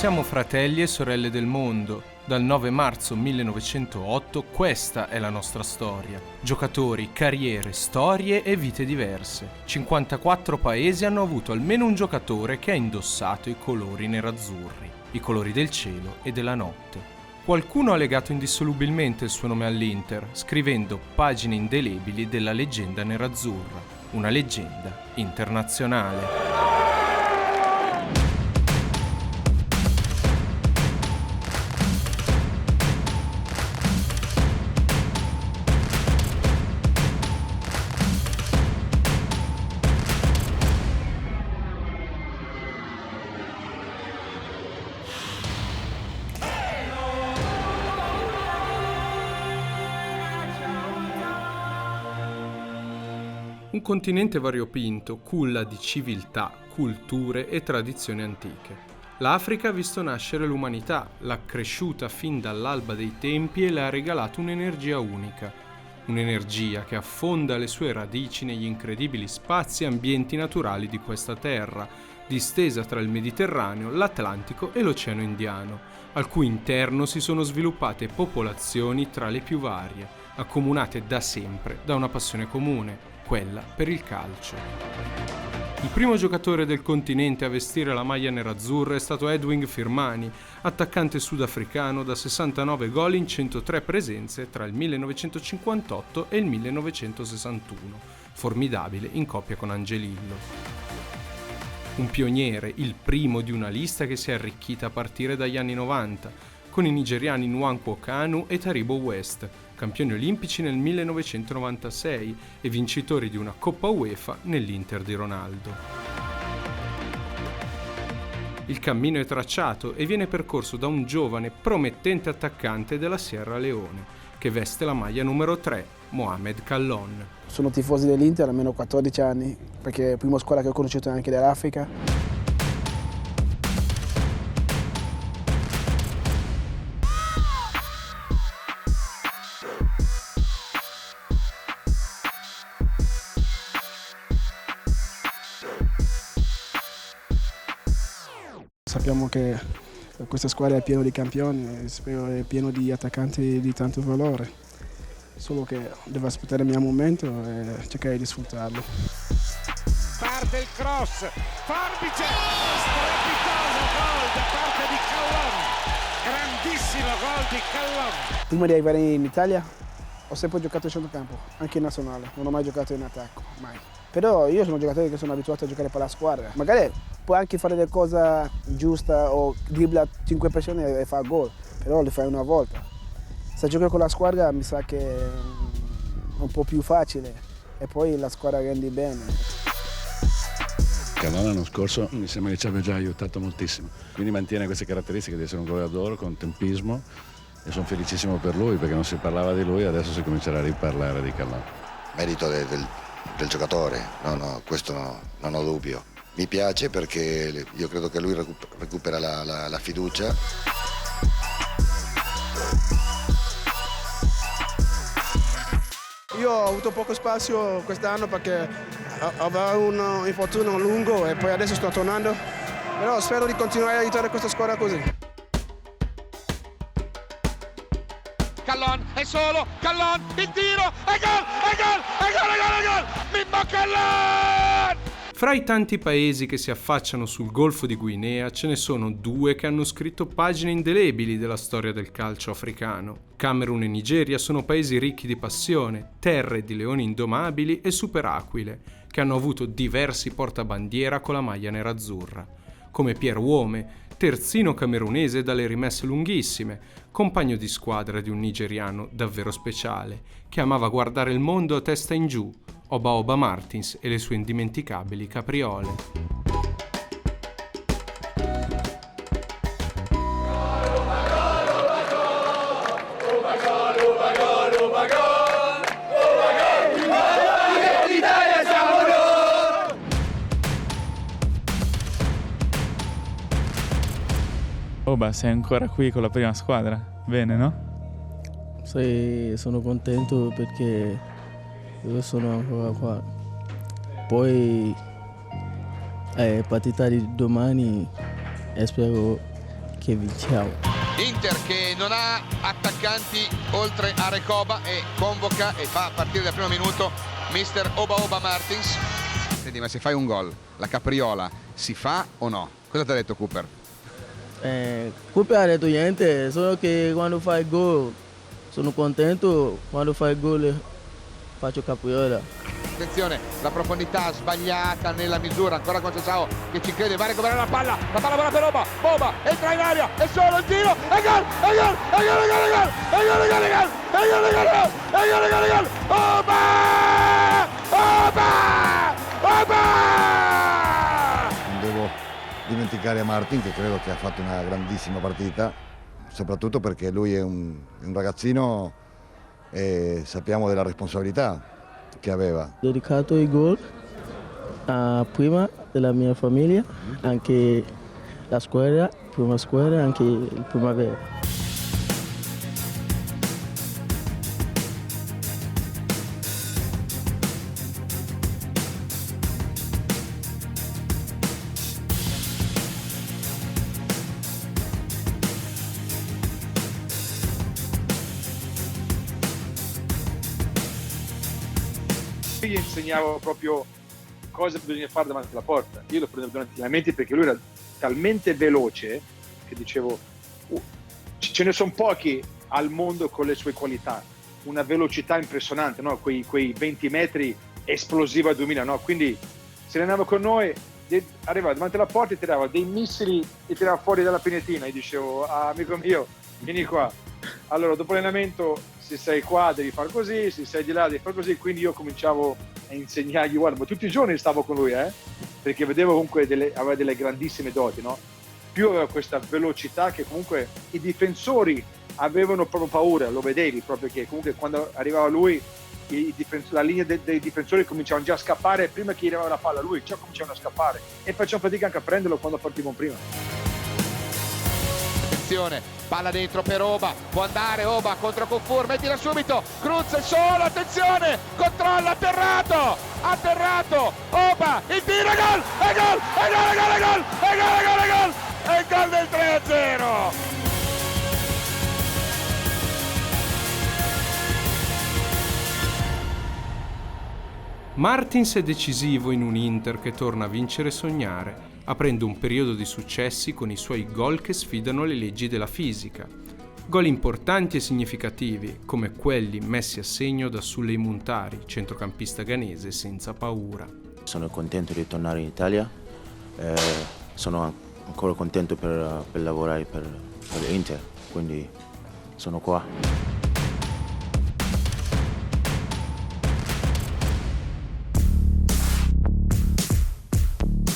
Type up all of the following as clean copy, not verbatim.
Siamo fratelli e sorelle del mondo. Dal 9 marzo 1908 questa è la nostra storia. Giocatori, carriere, storie e vite diverse. 54 paesi hanno avuto almeno un giocatore che ha indossato i colori nerazzurri, i colori del cielo e della notte. Qualcuno ha legato indissolubilmente il suo nome all'Inter, scrivendo pagine indelebili della leggenda nerazzurra, una leggenda internazionale. Un continente variopinto, culla di civiltà, culture e tradizioni antiche. L'Africa ha visto nascere l'umanità, l'ha cresciuta fin dall'alba dei tempi e le ha regalato un'energia unica. Un'energia che affonda le sue radici negli incredibili spazi e ambienti naturali di questa terra, distesa tra il Mediterraneo, l'Atlantico e l'Oceano Indiano, al cui interno si sono sviluppate popolazioni tra le più varie, accomunate da sempre da una passione comune, quella per il calcio. Il primo giocatore del continente a vestire la maglia nerazzurra è stato Edwin Firmani, attaccante sudafricano da 69 gol in 103 presenze tra il 1958 e il 1961, formidabile in coppia con Angelillo. Un pioniere, il primo di una lista che si è arricchita a partire dagli anni 90, con i nigeriani Nwankwo Kanu e Taribo West, campioni olimpici nel 1996 e vincitori di una Coppa UEFA nell'Inter di Ronaldo. Il cammino è tracciato e viene percorso da un giovane promettente attaccante della Sierra Leone, che veste la maglia numero 3, Mohamed Kallon. Sono tifosi dell'Inter almeno 14 anni, perché è la prima squadra che ho conosciuto anche dell'Africa. Sappiamo che questa squadra è piena di campioni e spero è piena di attaccanti di tanto valore. Solo che devo aspettare il mio momento e cercare di sfruttarlo. Parte il cross, forbice, strepitoso gol da parte di Kallon. Grandissimo gol di Kallon. Prima di arrivare in Italia ho sempre giocato in centrocampo, anche in nazionale. Non ho mai giocato in attacco, mai. Però io sono un giocatore che sono abituato a giocare per la squadra. Magari puoi anche fare le cose giuste o dribbla 5 persone e fa gol, però le fai una volta. Se giochi con la squadra mi sa che è un po' più facile e poi la squadra rende bene. Kallon l'anno scorso mi sembra che ci abbia già aiutato moltissimo, quindi mantiene queste caratteristiche di essere un goleador con tempismo e sono felicissimo per lui perché non si parlava di lui, adesso si comincerà a riparlare di Kallon. Merito del giocatore, questo non ho dubbio. Mi piace perché io credo che lui recupera la fiducia. Io ho avuto poco spazio quest'anno perché avevo un infortunio lungo e poi adesso sto tornando, però spero di continuare a aiutare questa squadra così. Kallon è solo, Kallon, il tiro, e gol! Mimmo Kallon! Fra i tanti paesi che si affacciano sul Golfo di Guinea ce ne sono due che hanno scritto pagine indelebili della storia del calcio africano. Camerun e Nigeria sono paesi ricchi di passione, terre di leoni indomabili e superaquile, che hanno avuto diversi portabandiera con la maglia nerazzurra, come Pierre Wome, terzino camerunese dalle rimesse lunghissime, compagno di squadra di un nigeriano davvero speciale, che amava guardare il mondo a testa in giù, Oba Martins e le sue indimenticabili capriole. Oba, sei ancora qui con la prima squadra? Bene, no? Sì, sono contento perché io sono ancora qua. Poi partita di domani e spero che vinciamo. Inter che non ha attaccanti oltre a Recoba e convoca e fa partire dal primo minuto mister Oba Martins. Senti, ma se fai un gol, la capriola si fa o no? Cosa ti ha detto Cooper? Cooper ha detto niente, solo che quando fa il gol sono contento, quando fa il gol faccio capriola. Attenzione, la profondità sbagliata nella misura, ancora Conceição che ci crede, va a recuperare la palla buona per Oba, entra in aria, è solo il tiro, e gol! Oba! Non devo dimenticare Martin, che credo che ha fatto una grandissima partita, soprattutto perché lui è un ragazzino e sappiamo della responsabilità che aveva. Dedicato il gol a prima della mia famiglia, anche la squadra, prima squadra, anche il Primavera. Gli insegnavo proprio cosa bisogna fare davanti alla porta. Io lo prendevo durante gli allenamenti perché lui era talmente veloce che dicevo ce ne sono pochi al mondo con le sue qualità, una velocità impressionante, no? quei 20 metri esplosiva a 2000, no? Quindi se allenava con noi, arrivava davanti alla porta e tirava dei missili e tirava fuori dalla pinettina e dicevo amico mio vieni qua. Allora dopo l'allenamento, se sei qua devi fare così, se sei di là devi fare così, quindi io cominciavo a insegnargli, guarda, ma tutti i giorni stavo con lui, perché vedevo comunque aveva delle grandissime doti, no? Più aveva questa velocità che comunque i difensori avevano proprio paura, lo vedevi proprio che comunque quando arrivava lui la linea dei difensori cominciavano già a scappare prima che arrivava la palla, lui già cominciavano a scappare e facciamo fatica anche a prenderlo quando partivamo prima. Palla dentro per Oba, può andare Oba contro Kufur, mettila subito, Cruz è solo, attenzione, controlla, atterrato, Oba, il tiro, gol, è gol del 3-0. Martins è decisivo in un Inter che torna a vincere e sognare, aprendo un periodo di successi con i suoi gol che sfidano le leggi della fisica. Gol importanti e significativi, come quelli messi a segno da Suley Muntari, centrocampista ghanese senza paura. Sono contento di tornare in Italia, sono ancora contento per lavorare per l'Inter, quindi sono qua.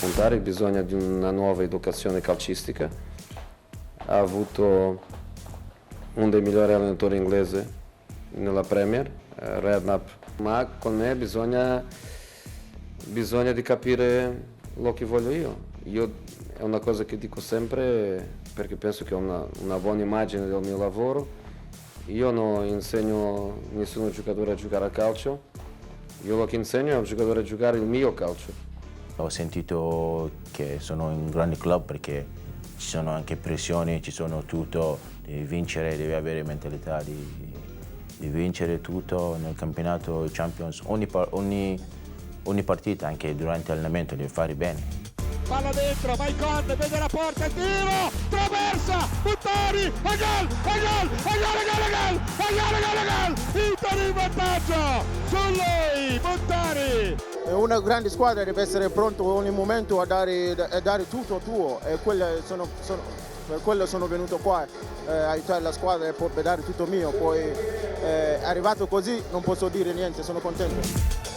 Muntari bisogna di una nuova educazione calcistica, ha avuto uno dei migliori allenatori inglesi nella Premier, Redknapp, ma con me bisogna di capire lo che voglio io. È una cosa che dico sempre perché penso che ho una buona immagine del mio lavoro. Io non insegno a nessun giocatore a giocare a calcio, io lo che insegno è a un giocatore a giocare il mio calcio. Ho sentito che sono in un grande club perché ci sono anche pressioni, ci sono tutto, devi vincere, devi avere mentalità di vincere tutto nel campionato, i Champions, ogni partita, anche durante l'allenamento, devi fare bene. Palla dentro, Maicon, vede la porta, tiro, traversa, Muntari, e gol! Inter in vantaggio, su lui, Muntari! Una grande squadra deve essere pronto ogni momento a dare tutto tuo e per quello sono venuto qua a aiutare la squadra e per dare tutto mio. Poi arrivato così non posso dire niente, sono contento.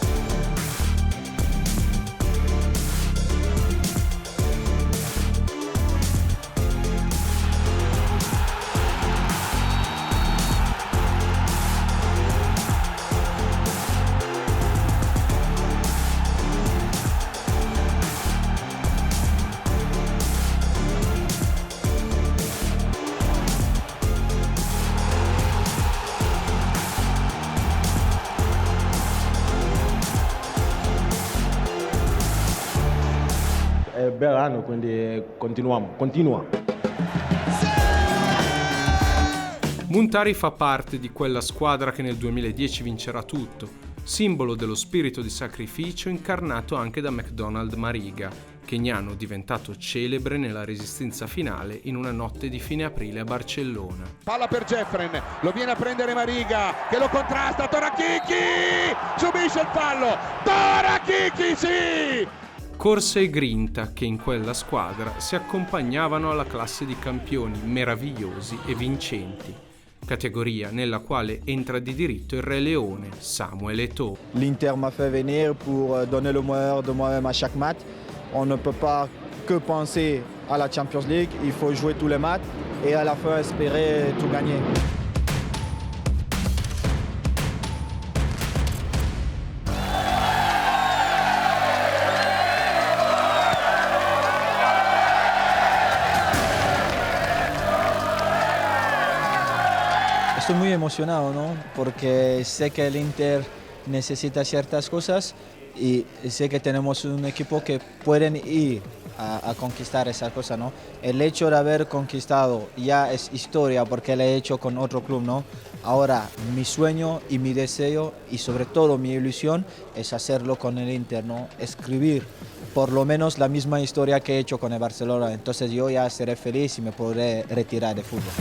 Bel anno, quindi continua. Muntari fa parte di quella squadra che nel 2010 vincerà tutto, simbolo dello spirito di sacrificio incarnato anche da McDonald Mariga, keniano diventato celebre nella resistenza finale in una notte di fine aprile a Barcellona. Palla per Jeffren, lo viene a prendere Mariga che lo contrasta, Torakichi subisce il fallo, Torakichi sì! Corse e grinta che in quella squadra si accompagnavano alla classe di campioni meravigliosi e vincenti, categoria nella quale entra di diritto il Re Leone, Samuel Eto'o. L'Inter m'a fait venir pour donner le meilleur de moi-même à chaque match. On ne peut pas que penser à la Champions League, il faut jouer tous les matchs et à la fin espérer tout gagner. Estoy muy emocionado, ¿no? Porque sé que el Inter necesita ciertas cosas y sé que tenemos un equipo que pueden ir a conquistar esas cosas, ¿no? El hecho de haber conquistado ya es historia porque lo he hecho con otro club, ¿no? Ahora mi sueño y mi deseo y sobre todo mi ilusión es hacerlo con el Inter, ¿no? Escribir por lo menos la misma historia que he hecho con el Barcelona. Entonces yo ya seré feliz y me podré retirar de fútbol.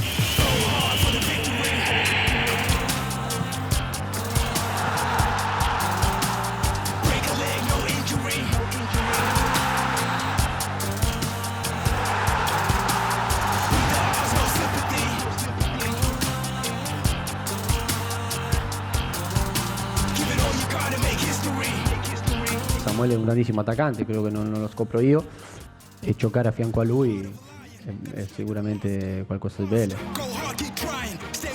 Samuel è un grandissimo attaccante, credo che non lo scopro io, e giocare a fianco a lui è sicuramente qualcosa di bello.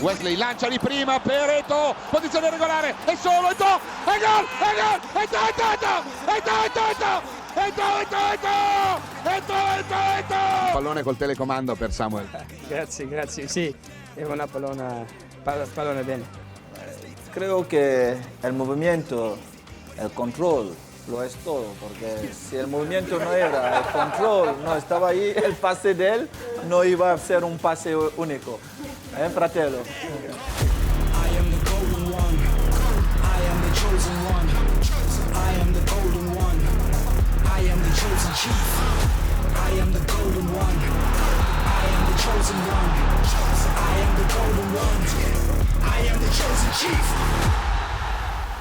Wesley lancia di prima per Eto'o, posizione regolare, è solo Eto'o, è gol, Eto'o! Pallone col telecomando per Samuel. Grazie, sì, è una pallone bene. Creo que el movimiento, el control, lo es todo, porque si el movimiento no era, el control no estaba ahí, el pase de él no iba a ser un pase único. Fratello. I am the golden one. I am the chosen one. I am the golden one. I am the chosen chief. I am the golden one. I am the chosen one. I am the golden one. I am the chosen chief.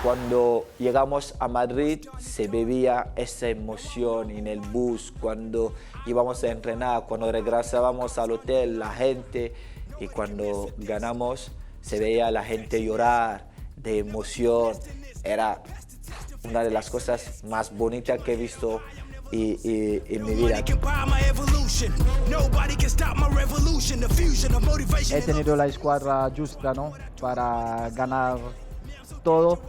Cuando llegamos a Madrid se bebía esa emoción en el bus, cuando íbamos a entrenar, cuando regresábamos al hotel, la gente, y cuando ganamos se veía a la gente llorar de emoción. Era una de las cosas más bonitas que he visto en mi vida. He tenido la escuadra justa, ¿no? Para ganar todo.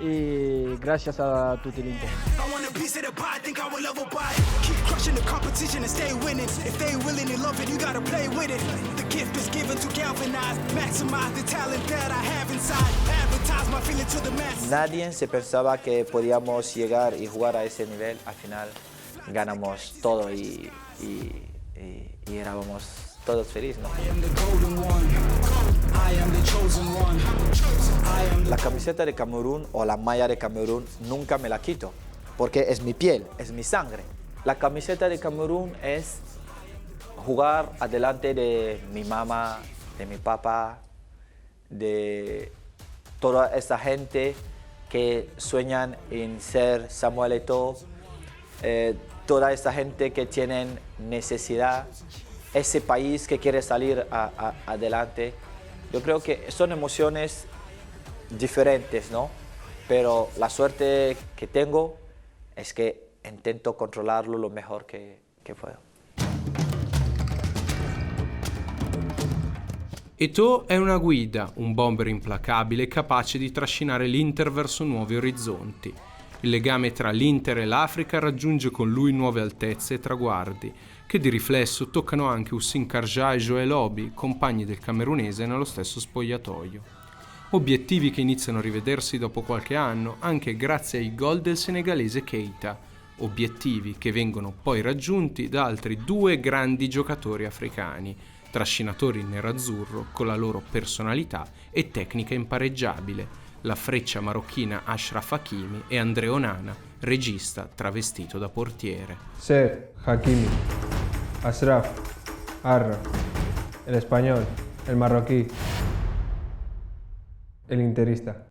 Y gracias a tutti l'Inter. Nadie se pensaba que podíamos llegar y jugar a ese nivel. Al final ganamos todo y éramos todos felices, ¿no? La camiseta de Camerún o la malla de Camerún nunca me la quito, porque es mi piel, es mi sangre. La camiseta de Camerún es jugar adelante de mi mamá, de mi papá, de toda esa gente que sueñan en ser Samuel Eto'o, toda esa gente que tienen necesidad, ese país que quiere salir adelante. Yo creo que son emociones diferentes, ¿no? Pero la suerte que tengo es que intento controlarlo lo mejor che puedo. Eto'o è una guida, un bomber implacabile capace di trascinare l'Inter verso nuovi orizzonti. Il legame tra l'Inter e l'Africa raggiunge con lui nuove altezze e traguardi, che di riflesso toccano anche Houssine Kharja e Joel Obi, compagni del camerunese nello stesso spogliatoio. Obiettivi che iniziano a rivedersi dopo qualche anno, anche grazie ai gol del senegalese Keita, obiettivi che vengono poi raggiunti da altri 2 grandi giocatori africani, trascinatori nerazzurro con la loro personalità e tecnica impareggiabile, la freccia marocchina Achraf Hakimi e André Onana, regista travestito da portiere. Ser, Hakimi, Achraf, Arra, el español, el marroquí, el interista.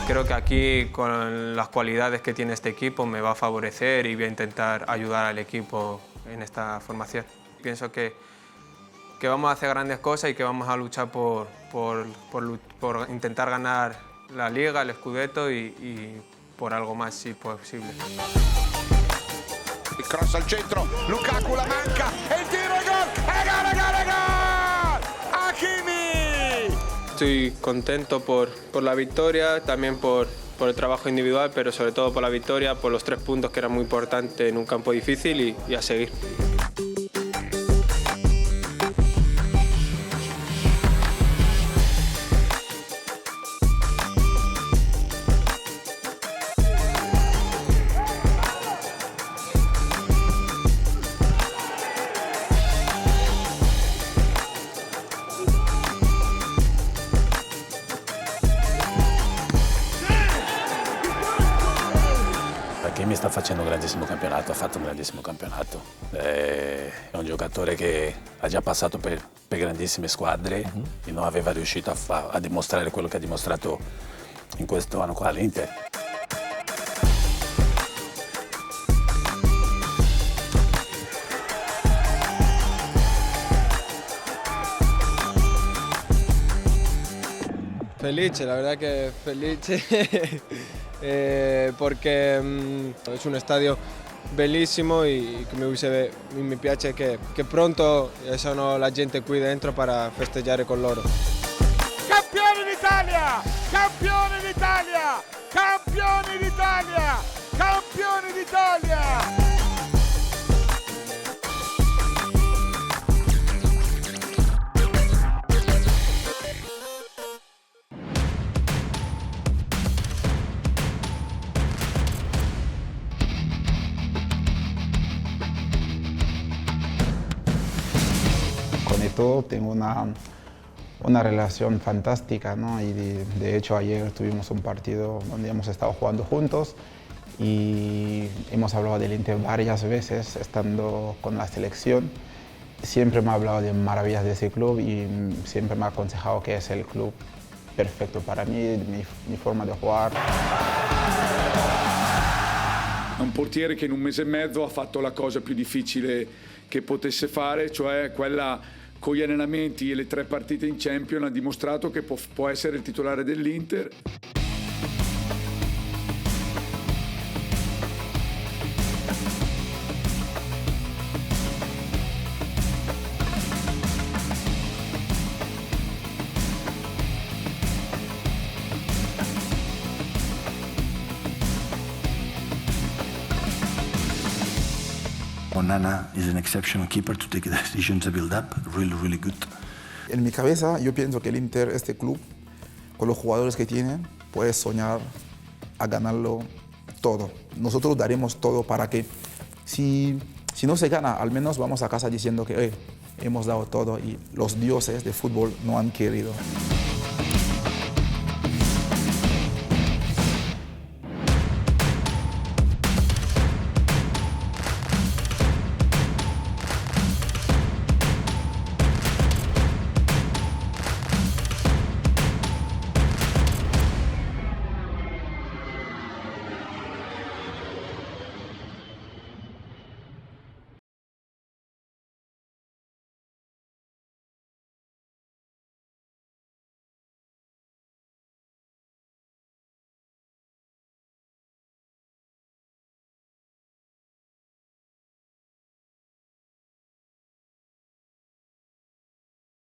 Creo que aquí, con las cualidades que tiene este equipo, me va a favorecer y voy a intentar ayudar al equipo en esta formación. Pienso que vamos a hacer grandes cosas y que vamos a luchar por intentar ganar la Liga, el Scudetto y por algo más si posible. Il cross al centro, Lukaku la manca, e il tiro e gol! E gol! Hakimi! Estoy contento por la victoria, también por el trabajo individual, pero sobre todo por la victoria, por los 3 puntos que eran muy importantes en un campo difícil y a seguir. Hakimi sta facendo un grandissimo campionato, ha fatto un grandissimo campionato. È un giocatore che ha già passato per grandissime squadre e non aveva riuscito a dimostrare quello che ha dimostrato in questo anno qua all'Inter. Felice, la verdad que felice porque es un estadio bellissimo e mi piace che pronto sono la gente qui dentro per festeggiare con loro. Campioni d'Italia! Campioni d'Italia! Campioni d'Italia! Campioni d'Italia! Con Eto'o tengo una relación fantástica, ¿no? Y de hecho ayer tuvimos un partido donde hemos estado jugando juntos y hemos hablado del Inter varias veces estando con la selección. Siempre me ha hablado de maravillas de ese club y siempre me ha aconsejado que es el club perfetto per mi forma di jugar. È un portiere che in un mese e mezzo ha fatto la cosa più difficile che potesse fare, cioè quella con gli allenamenti e le 3 partite in Champions ha dimostrato che può essere il titolare dell'Inter. Onana is an exceptional keeper to take the decision to build up, really good. En mi cabeza yo pienso que el Inter, este club, con los jugadores que tiene, puede soñar a ganarlo todo. Nosotros daremos todo para que si no se gana, al menos vamos a casa diciendo que hemos dado todo y los dioses de fútbol no han querido.